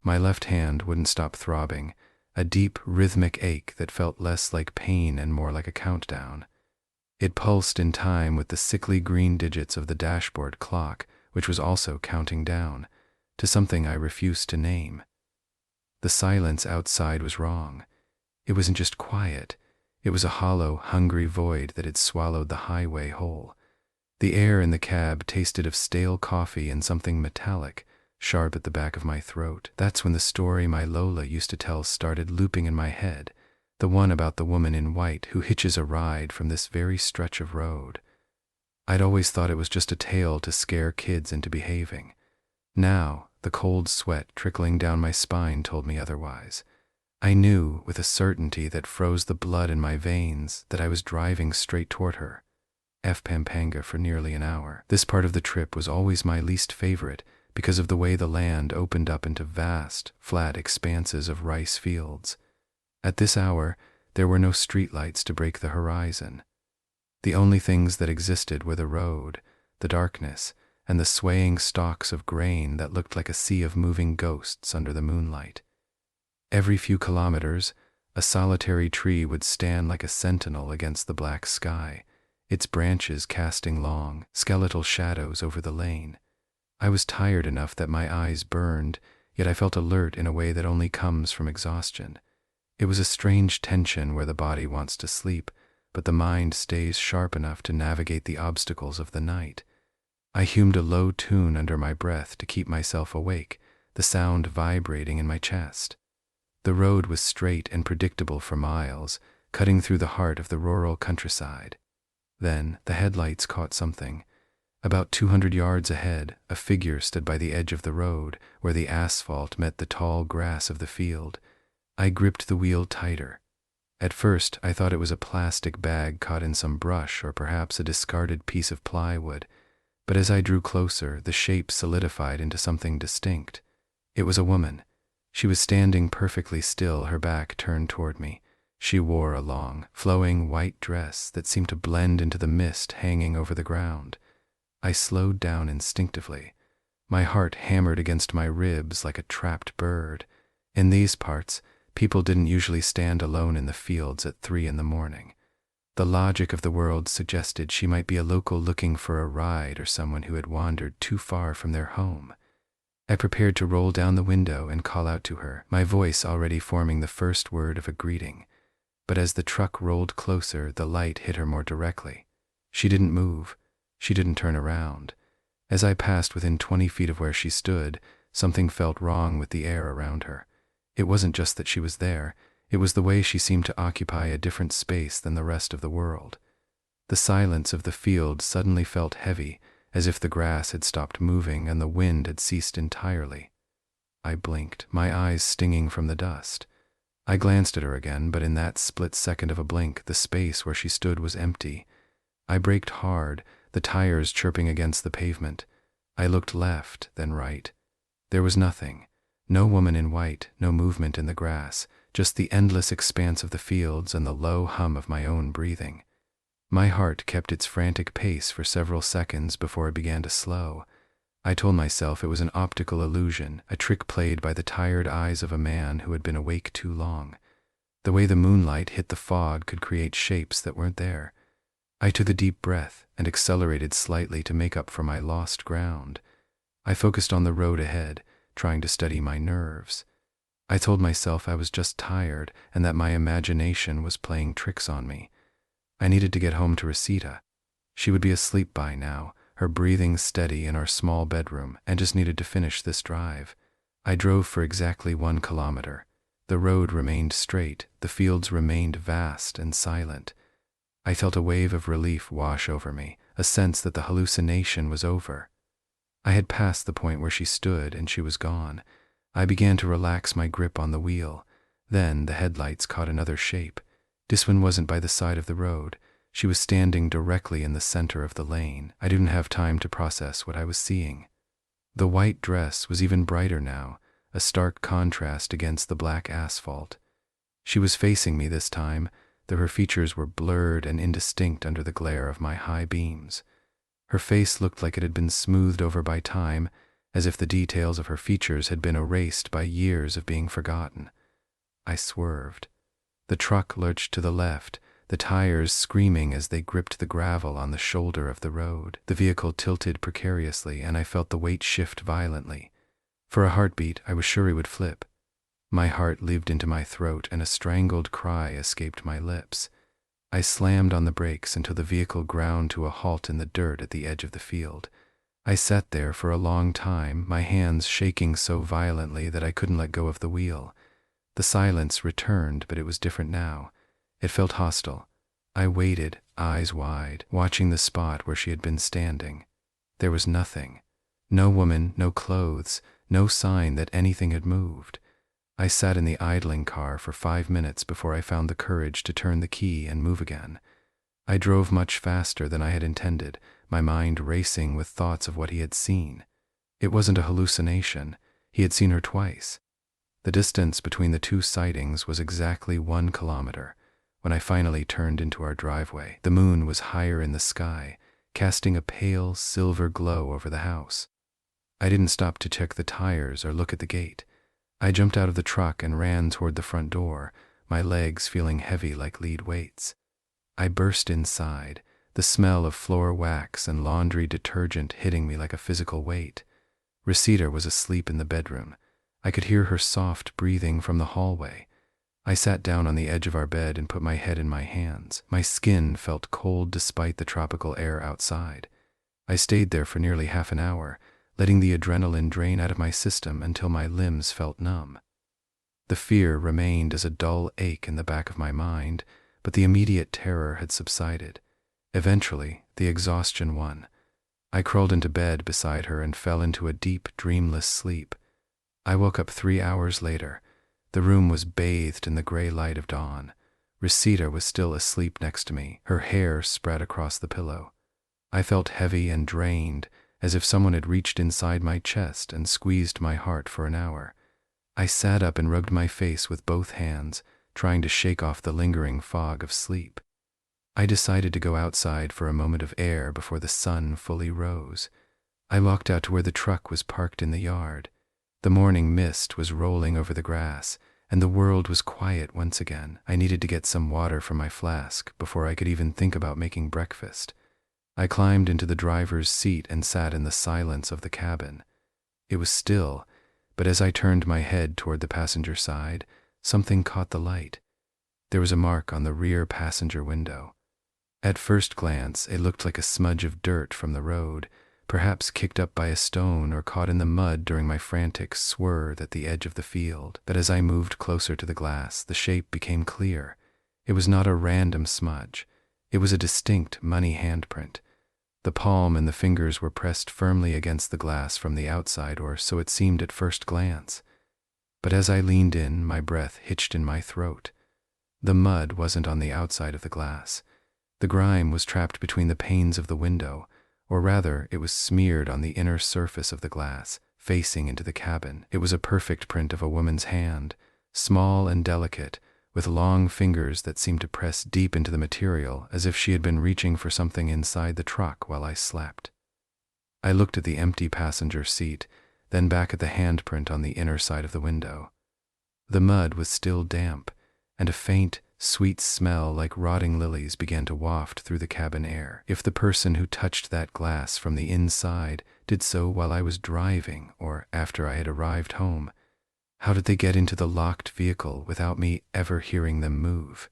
My left hand wouldn't stop throbbing, a deep, rhythmic ache that felt less like pain and more like a countdown. It pulsed in time with the sickly green digits of the dashboard clock, which was also counting down, to something I refused to name. The silence outside was wrong. It wasn't just quiet. It was a hollow, hungry void that had swallowed the highway whole. The air in the cab tasted of stale coffee and something metallic, sharp at the back of my throat. That's when the story my Lola used to tell started looping in my head, the one about the woman in white who hitches a ride from this very stretch of road. I'd always thought it was just a tale to scare kids into behaving. Now, the cold sweat trickling down my spine told me otherwise. I knew, with a certainty that froze the blood in my veins, that I was driving straight toward her. Pampanga for nearly an hour. This part of the trip was always my least favorite because of the way the land opened up into vast, flat expanses of rice fields. At this hour, there were no streetlights to break the horizon. The only things that existed were the road, the darkness, and the swaying stalks of grain that looked like a sea of moving ghosts under the moonlight. Every few kilometers, a solitary tree would stand like a sentinel against the black sky, its branches casting long, skeletal shadows over the lane. I was tired enough that my eyes burned, yet I felt alert in a way that only comes from exhaustion. It was a strange tension where the body wants to sleep, but the mind stays sharp enough to navigate the obstacles of the night. I hummed a low tune under my breath to keep myself awake, the sound vibrating in my chest. The road was straight and predictable for miles, cutting through the heart of the rural countryside. Then the headlights caught something. About 200 yards ahead, a figure stood by the edge of the road, where the asphalt met the tall grass of the field. I gripped the wheel tighter. At first, I thought it was a plastic bag caught in some brush or perhaps a discarded piece of plywood, but as I drew closer, the shape solidified into something distinct. It was a woman. She was standing perfectly still, her back turned toward me. She wore a long, flowing white dress that seemed to blend into the mist hanging over the ground. I slowed down instinctively. My heart hammered against my ribs like a trapped bird. In these parts, people didn't usually stand alone in the fields at 3 a.m. The logic of the world suggested she might be a local looking for a ride or someone who had wandered too far from their home. I prepared to roll down the window and call out to her, my voice already forming the first word of a greeting. But as the truck rolled closer, the light hit her more directly. She didn't move. She didn't turn around. As I passed within 20 feet of where she stood, something felt wrong with the air around her. It wasn't just that she was there, it was the way she seemed to occupy a different space than the rest of the world. The silence of the field suddenly felt heavy, as if the grass had stopped moving and the wind had ceased entirely. I blinked, my eyes stinging from the dust. I glanced at her again, but in that split second of a blink, the space where she stood was empty. I braked hard, the tires chirping against the pavement. I looked left, then right. There was nothing. No woman in white, no movement in the grass, just the endless expanse of the fields and the low hum of my own breathing. My heart kept its frantic pace for several seconds before it began to slow. I told myself it was an optical illusion, a trick played by the tired eyes of a man who had been awake too long. The way the moonlight hit the fog could create shapes that weren't there. I took a deep breath and accelerated slightly to make up for my lost ground. I focused on the road ahead, trying to steady my nerves. I told myself I was just tired and that my imagination was playing tricks on me. I needed to get home to Rosita. She would be asleep by now, her breathing steady in our small bedroom, and just needed to finish this drive. I drove for exactly 1 kilometer. The road remained straight, the fields remained vast and silent. I felt a wave of relief wash over me, a sense that the hallucination was over. I had passed the point where she stood and she was gone. I began to relax my grip on the wheel. Then the headlights caught another shape. This one wasn't by the side of the road. She was standing directly in the center of the lane. I didn't have time to process what I was seeing. The white dress was even brighter now, a stark contrast against the black asphalt. She was facing me this time, though her features were blurred and indistinct under the glare of my high beams. Her face looked like it had been smoothed over by time, as if the details of her features had been erased by years of being forgotten. I swerved. The truck lurched to the left, the tires screaming as they gripped the gravel on the shoulder of the road. The vehicle tilted precariously, and I felt the weight shift violently. For a heartbeat, I was sure he would flip. My heart leaped into my throat, and a strangled cry escaped my lips. I slammed on the brakes until the vehicle ground to a halt in the dirt at the edge of the field. I sat there for a long time, my hands shaking so violently that I couldn't let go of the wheel. The silence returned, but it was different now. It felt hostile. I waited, eyes wide, watching the spot where she had been standing. There was nothing. No woman, no clothes, no sign that anything had moved. I sat in the idling car for 5 minutes before I found the courage to turn the key and move again. I drove much faster than I had intended, my mind racing with thoughts of what he had seen. It wasn't a hallucination. He had seen her twice. The distance between the two sightings was exactly 1 kilometer. When I finally turned into our driveway, the moon was higher in the sky, casting a pale silver glow over the house. I didn't stop to check the tires or look at the gate. I jumped out of the truck and ran toward the front door, my legs feeling heavy like lead weights. I burst inside, the smell of floor wax and laundry detergent hitting me like a physical weight. Rosita was asleep in the bedroom. I could hear her soft breathing from the hallway. I sat down on the edge of our bed and put my head in my hands. My skin felt cold despite the tropical air outside. I stayed there for nearly half an hour, letting the adrenaline drain out of my system until my limbs felt numb. The fear remained as a dull ache in the back of my mind, but the immediate terror had subsided. Eventually, the exhaustion won. I crawled into bed beside her and fell into a deep, dreamless sleep. I woke up 3 hours later. The room was bathed in the gray light of dawn. Rosita was still asleep next to me, her hair spread across the pillow. I felt heavy and drained, as if someone had reached inside my chest and squeezed my heart for an hour. I sat up and rubbed my face with both hands, trying to shake off the lingering fog of sleep. I decided to go outside for a moment of air before the sun fully rose. I walked out to where the truck was parked in the yard. The morning mist was rolling over the grass, and the world was quiet once again. I needed to get some water from my flask before I could even think about making breakfast. I climbed into the driver's seat and sat in the silence of the cabin. It was still, but as I turned my head toward the passenger side, something caught the light. There was a mark on the rear passenger window. At first glance, it looked like a smudge of dirt from the road, perhaps kicked up by a stone or caught in the mud during my frantic swerve at the edge of the field. But as I moved closer to the glass, the shape became clear. It was not a random smudge. It was a distinct money handprint. The palm and the fingers were pressed firmly against the glass from the outside, or so it seemed at first glance. But as I leaned in, my breath hitched in my throat. The mud wasn't on the outside of the glass. The grime was trapped between the panes of the window, or rather, it was smeared on the inner surface of the glass, facing into the cabin. It was a perfect print of a woman's hand, small and delicate, with long fingers that seemed to press deep into the material as if she had been reaching for something inside the truck while I slept. I looked at the empty passenger seat, then back at the handprint on the inner side of the window. The mud was still damp, and a faint, sweet smell like rotting lilies began to waft through the cabin air. If the person who touched that glass from the inside did so while I was driving or after I had arrived home, how did they get into the locked vehicle without me ever hearing them move?